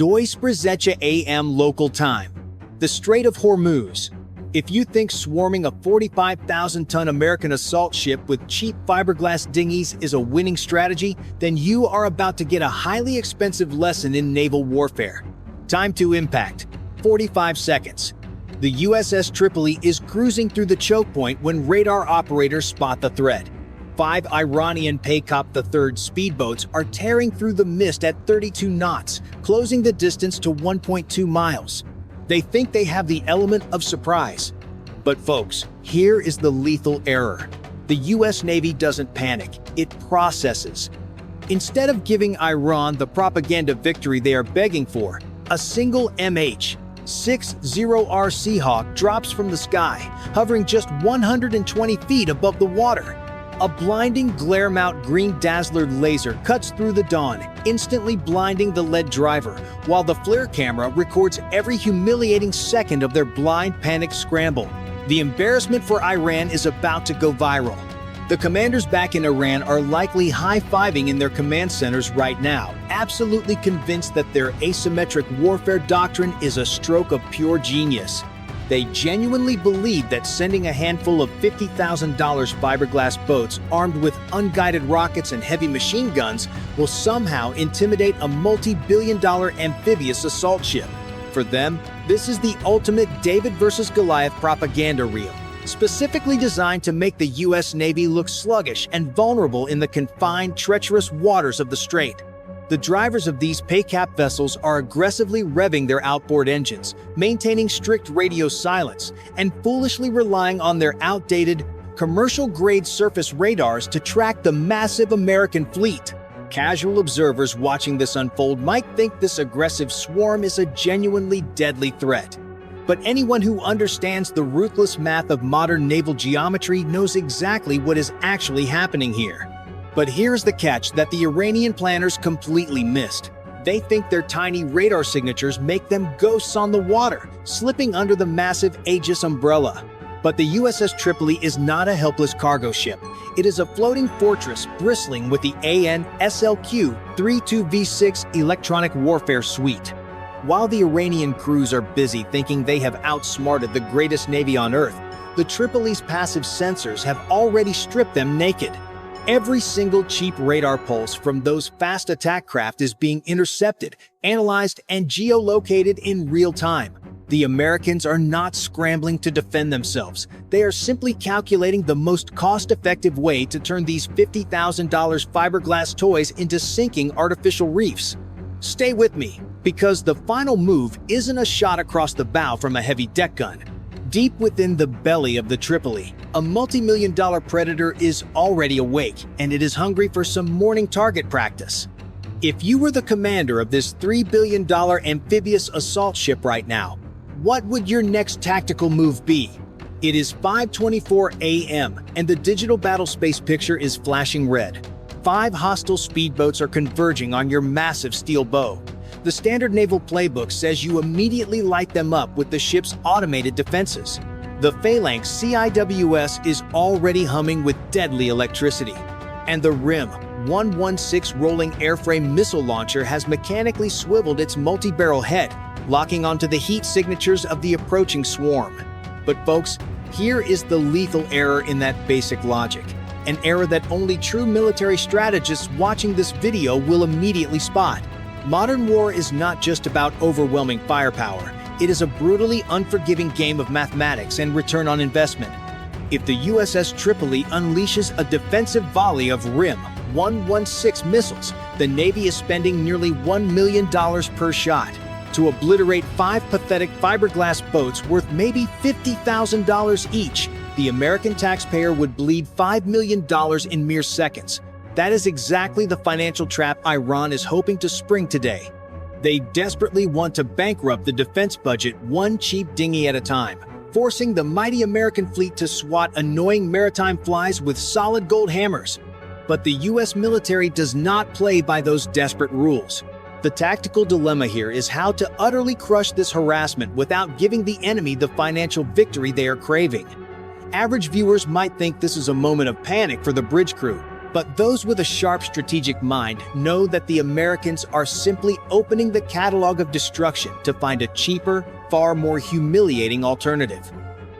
2:00 a.m. local time. The Strait of Hormuz. If you think swarming a 45,000-ton American assault ship with cheap fiberglass dinghies is a winning strategy, then you are about to get a highly expensive lesson in naval warfare. Time to impact: 45 seconds. The USS Tripoli is cruising through the choke point when radar operators spot the threat. 5 Iranian Peykaap III speedboats are tearing through the mist at 32 knots, closing the distance to 1.2 miles. They think they have the element of surprise. But folks, here is the lethal error. The US Navy doesn't panic, it processes. Instead of giving Iran the propaganda victory they are begging for, a single MH-60R Seahawk drops from the sky, hovering just 120 feet above the water. A blinding glare-mount green dazzler laser cuts through the dawn, instantly blinding the lead driver, while the FLIR camera records every humiliating second of their blind panic scramble. The embarrassment for Iran is about to go viral. The commanders back in Iran are likely high-fiving in their command centers right now, absolutely convinced that their asymmetric warfare doctrine is a stroke of pure genius. They genuinely believe that sending a handful of $50,000 fiberglass boats armed with unguided rockets and heavy machine guns will somehow intimidate a multi-billion-dollar amphibious assault ship. For them, this is the ultimate David versus Goliath propaganda reel, specifically designed to make the US Navy look sluggish and vulnerable in the confined, treacherous waters of the Strait. The drivers of these Peykaap vessels are aggressively revving their outboard engines, maintaining strict radio silence, and foolishly relying on their outdated, commercial-grade surface radars to track the massive American fleet. Casual observers watching this unfold might think this aggressive swarm is a genuinely deadly threat. But anyone who understands the ruthless math of modern naval geometry knows exactly what is actually happening here. But here's the catch that the Iranian planners completely missed. They think their tiny radar signatures make them ghosts on the water, slipping under the massive Aegis umbrella. But the USS Tripoli is not a helpless cargo ship. It is a floating fortress bristling with the AN/SLQ-32V6 electronic warfare suite. While the Iranian crews are busy thinking they have outsmarted the greatest navy on Earth, the Tripoli's passive sensors have already stripped them naked. Every single cheap radar pulse from those fast attack craft is being intercepted, analyzed, and geolocated in real time. The Americans are not scrambling to defend themselves. They are simply calculating the most cost-effective way to turn these $50,000 fiberglass toys into sinking artificial reefs. Stay with me, because the final move isn't a shot across the bow from a heavy deck gun. Deep within the belly of the Tripoli, a multi-million-dollar predator is already awake, and it is hungry for some morning target practice. If you were the commander of this $3 billion amphibious assault ship right now, what would your next tactical move be? It is 5:24 a.m., and the digital battle space picture is flashing red. 5 hostile speedboats are converging on your massive steel bow. The standard naval playbook says you immediately light them up with the ship's automated defenses. The Phalanx CIWS is already humming with deadly electricity. And the RIM 116 rolling airframe missile launcher has mechanically swiveled its multi-barrel head, locking onto the heat signatures of the approaching swarm. But folks, here is the lethal error in that basic logic. An error that only true military strategists watching this video will immediately spot. Modern war is not just about overwhelming firepower. It is a brutally unforgiving game of mathematics and return on investment. If the USS Tripoli unleashes a defensive volley of RIM 116 missiles, the Navy is spending nearly $1 million per shot. To obliterate 5 pathetic fiberglass boats worth maybe $50,000 each, the American taxpayer would bleed $5 million in mere seconds. That is exactly the financial trap Iran is hoping to spring today. They desperately want to bankrupt the defense budget one cheap dinghy at a time, forcing the mighty American fleet to swat annoying maritime flies with solid gold hammers. But the US military does not play by those desperate rules. The tactical dilemma here is how to utterly crush this harassment without giving the enemy the financial victory they are craving. Average viewers might think this is a moment of panic for the bridge crew, But those with a sharp strategic mind know that the Americans are simply opening the catalog of destruction to find a cheaper, far more humiliating alternative.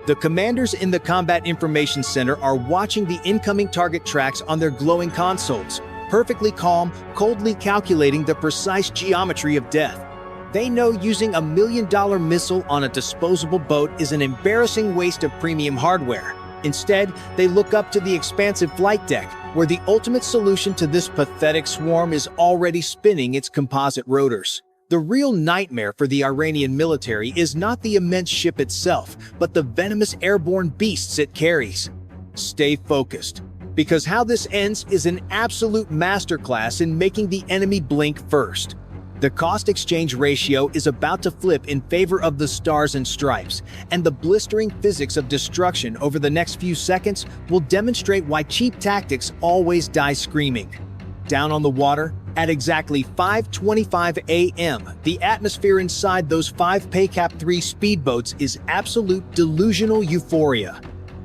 The commanders in the Combat Information Center are watching the incoming target tracks on their glowing consoles, perfectly calm, coldly calculating the precise geometry of death. They know using a $1 million missile on a disposable boat is an embarrassing waste of premium hardware. Instead, they look up to the expansive flight deck, where the ultimate solution to this pathetic swarm is already spinning its composite rotors. The real nightmare for the Iranian military is not the immense ship itself, but the venomous airborne beasts it carries. Stay focused, because how this ends is an absolute masterclass in making the enemy blink first. The cost-exchange ratio is about to flip in favor of the stars and stripes, and the blistering physics of destruction over the next few seconds will demonstrate why cheap tactics always die screaming. Down on the water, at exactly 5:25 a.m., the atmosphere inside those 5 Peykaap 3 speedboats is absolute delusional euphoria.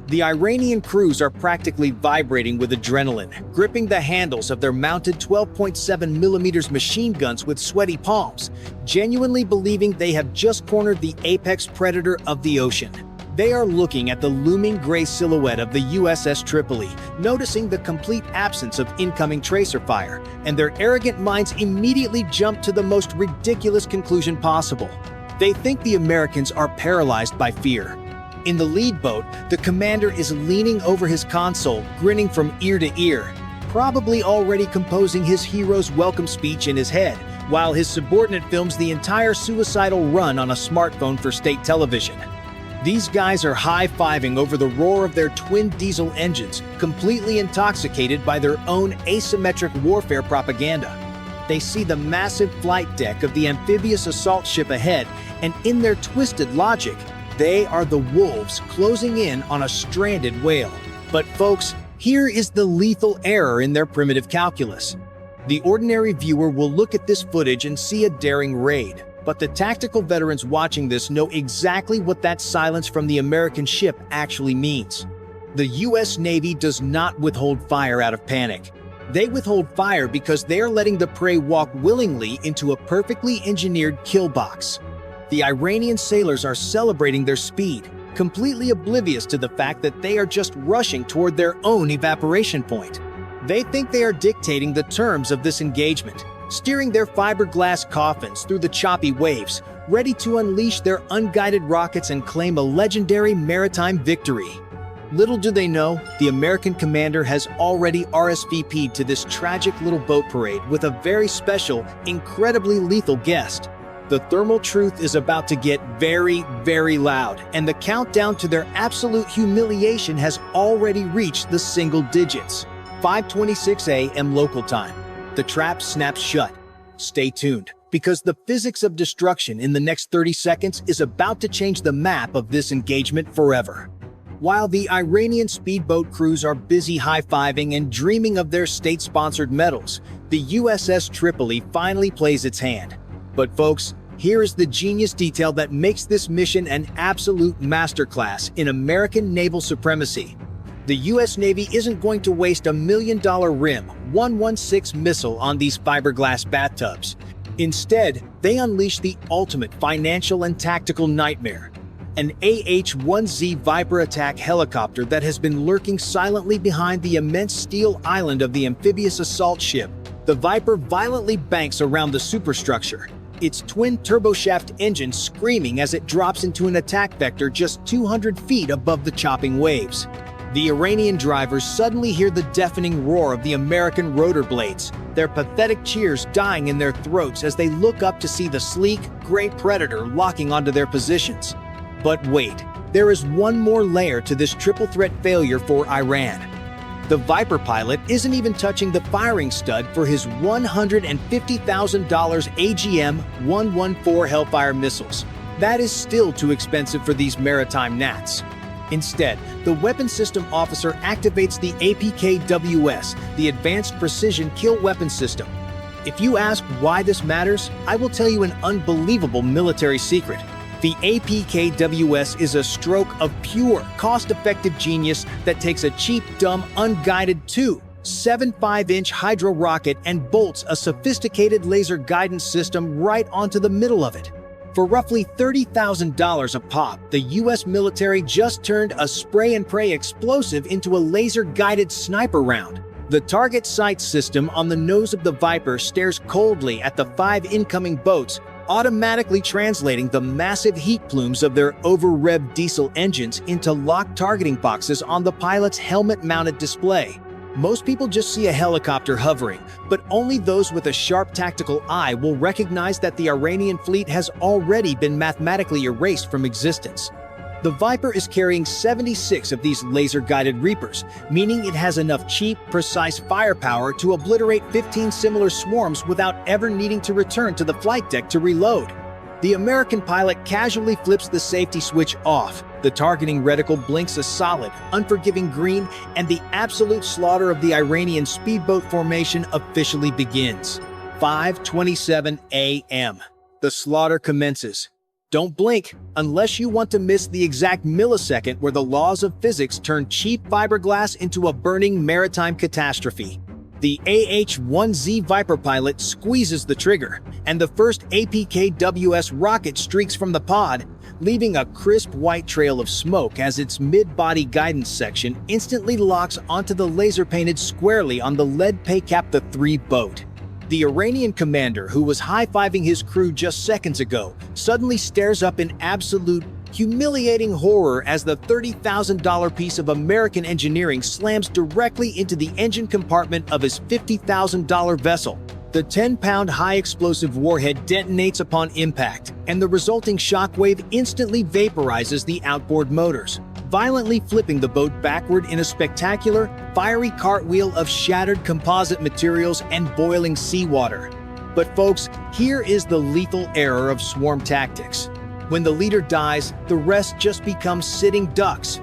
The Iranian crews are practically vibrating with adrenaline, gripping the handles of their mounted 12.7mm machine guns with sweaty palms, genuinely believing they have just cornered the apex predator of the ocean. They are looking at the looming gray silhouette of the USS Tripoli, noticing the complete absence of incoming tracer fire, and their arrogant minds immediately jump to the most ridiculous conclusion possible. They think the Americans are paralyzed by fear. In the lead boat, the commander is leaning over his console, grinning from ear to ear, probably already composing his hero's welcome speech in his head, while his subordinate films the entire suicidal run on a smartphone for state television. These guys are high-fiving over the roar of their twin diesel engines, completely intoxicated by their own asymmetric warfare propaganda. They see the massive flight deck of the amphibious assault ship ahead, and in their twisted logic, they are the wolves closing in on a stranded whale. But folks, here is the lethal error in their primitive calculus. The ordinary viewer will look at this footage and see a daring raid, but the tactical veterans watching this know exactly what that silence from the American ship actually means. The US Navy does not withhold fire out of panic. They withhold fire because they are letting the prey walk willingly into a perfectly engineered kill box. The Iranian sailors are celebrating their speed, completely oblivious to the fact that they are just rushing toward their own evaporation point. They think they are dictating the terms of this engagement, steering their fiberglass coffins through the choppy waves, ready to unleash their unguided rockets and claim a legendary maritime victory. Little do they know, the American commander has already RSVP'd to this tragic little boat parade with a very special, incredibly lethal guest. The thermal truth is about to get very, very loud, and the countdown to their absolute humiliation has already reached the single digits. 5:26 a.m. local time. The trap snaps shut. Stay tuned, because the physics of destruction in the next 30 seconds is about to change the map of this engagement forever. While the Iranian speedboat crews are busy high-fiving and dreaming of their state-sponsored medals, the USS Tripoli finally plays its hand. But folks, here is the genius detail that makes this mission an absolute masterclass in American naval supremacy. The US Navy isn't going to waste a $1 million RIM 116 missile on these fiberglass bathtubs. Instead, they unleash the ultimate financial and tactical nightmare. An AH-1Z Viper attack helicopter that has been lurking silently behind the immense steel island of the amphibious assault ship. The Viper violently banks around the superstructure, its twin turboshaft engine screaming as it drops into an attack vector just 200 feet above the chopping waves. The Iranian drivers suddenly hear the deafening roar of the American rotor blades, their pathetic cheers dying in their throats as they look up to see the sleek, gray Predator locking onto their positions. But wait, there is one more layer to this triple threat failure for Iran. The Viper pilot isn't even touching the firing stud for his $150,000 AGM-114 Hellfire missiles. That is still too expensive for these maritime gnats. Instead, the weapon system officer activates the APKWS, the Advanced Precision Kill Weapon System. If you ask why this matters, I will tell you an unbelievable military secret. The APKWS is a stroke of pure, cost-effective genius that takes a cheap, dumb, unguided 2 7 5-inch hydro rocket and bolts a sophisticated laser guidance system right onto the middle of it. For roughly $30,000 a pop, the US military just turned a spray-and-pray explosive into a laser-guided sniper round. The target sight system on the nose of the Viper stares coldly at the 5 incoming boats, automatically translating the massive heat plumes of their over-revved diesel engines into locked targeting boxes on the pilot's helmet-mounted display. Most people just see a helicopter hovering, but only those with a sharp tactical eye will recognize that the Iranian fleet has already been mathematically erased from existence. The Viper is carrying 76 of these laser-guided Reapers, meaning it has enough cheap, precise firepower to obliterate 15 similar swarms without ever needing to return to the flight deck to reload. The American pilot casually flips the safety switch off. The targeting reticle blinks a solid, unforgiving green, and the absolute slaughter of the Iranian speedboat formation officially begins. 5:27 a.m. The slaughter commences. Don't blink unless you want to miss the exact millisecond where the laws of physics turn cheap fiberglass into a burning maritime catastrophe. The AH-1Z Viper pilot squeezes the trigger, and the first APKWS rocket streaks from the pod, leaving a crisp white trail of smoke as its mid-body guidance section instantly locks onto the laser-painted squarely on the lead Peykaap the 3 boat. The Iranian commander, who was high-fiving his crew just seconds ago, suddenly stares up in absolute, humiliating horror as the $30,000 piece of American engineering slams directly into the engine compartment of his $50,000 vessel. The 10-pound high-explosive warhead detonates upon impact, and the resulting shockwave instantly vaporizes the outboard motors, violently flipping the boat backward in a spectacular, fiery cartwheel of shattered composite materials and boiling seawater. But folks, here is the lethal error of swarm tactics. When the leader dies, the rest just become sitting ducks.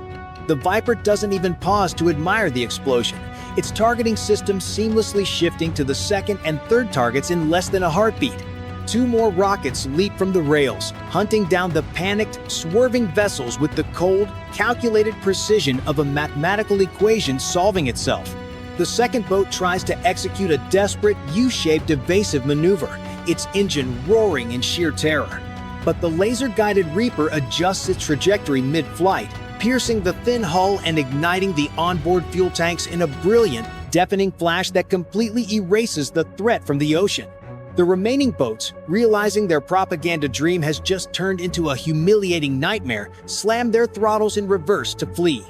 The Viper doesn't even pause to admire the explosion, its targeting system seamlessly shifting to the second and third targets in less than a heartbeat. 2 more rockets leap from the rails, hunting down the panicked, swerving vessels with the cold, calculated precision of a mathematical equation solving itself. The second boat tries to execute a desperate, U-shaped evasive maneuver, its engine roaring in sheer terror. But the laser-guided Reaper adjusts its trajectory mid-flight, piercing the thin hull and igniting the onboard fuel tanks in a brilliant, deafening flash that completely erases the threat from the ocean. The remaining boats, realizing their propaganda dream has just turned into a humiliating nightmare, slam their throttles in reverse to flee.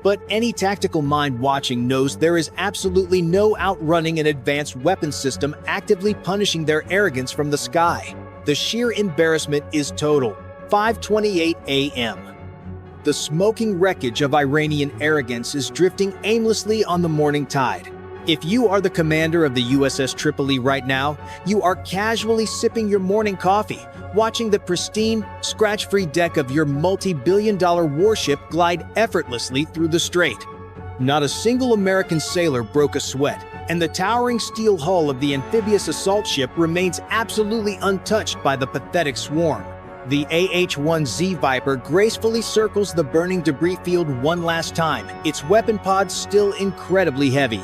But any tactical mind watching knows there is absolutely no outrunning an advanced weapons system actively punishing their arrogance from the sky. The sheer embarrassment is total. 5:28 a.m. The smoking wreckage of Iranian arrogance is drifting aimlessly on the morning tide. If you are the commander of the USS Tripoli right now, you are casually sipping your morning coffee, watching the pristine, scratch-free deck of your multi-billion-dollar warship glide effortlessly through the strait. Not a single American sailor broke a sweat, and the towering steel hull of the amphibious assault ship remains absolutely untouched by the pathetic swarm. The AH-1Z Viper gracefully circles the burning debris field one last time, its weapon pod still incredibly heavy.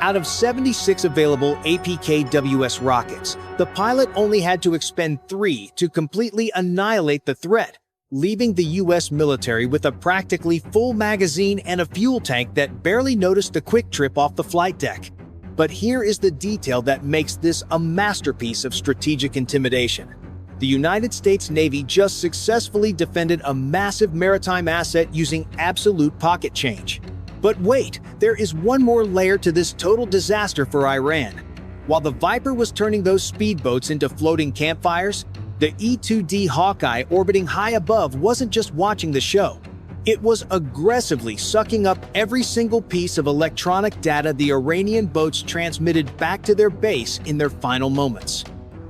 Out of 76 available APKWS rockets, the pilot only had to expend 3 to completely annihilate the threat, leaving the US military with a practically full magazine and a fuel tank that barely noticed a quick trip off the flight deck. But here is the detail that makes this a masterpiece of strategic intimidation. The United States Navy just successfully defended a massive maritime asset using absolute pocket change. But wait, there is one more layer to this total disaster for Iran. While the Viper was turning those speedboats into floating campfires, the E-2D Hawkeye orbiting high above wasn't just watching the show. It was aggressively sucking up every single piece of electronic data the Iranian boats transmitted back to their base in their final moments.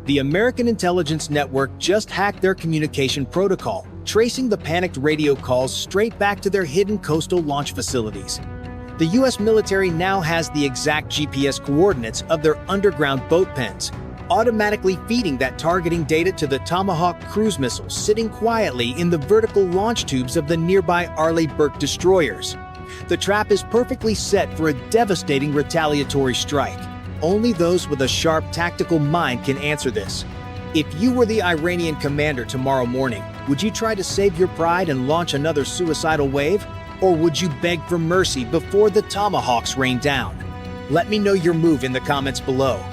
The American intelligence network just hacked their communication protocol, tracing the panicked radio calls straight back to their hidden coastal launch facilities. The US military now has the exact GPS coordinates of their underground boat pens, automatically feeding that targeting data to the Tomahawk cruise missiles sitting quietly in the vertical launch tubes of the nearby Arleigh Burke destroyers. The trap is perfectly set for a devastating retaliatory strike. Only those with a sharp tactical mind can answer this. If you were the Iranian commander tomorrow morning, would you try to save your pride and launch another suicidal wave? Or would you beg for mercy before the Tomahawks rain down? Let me know your move in the comments below.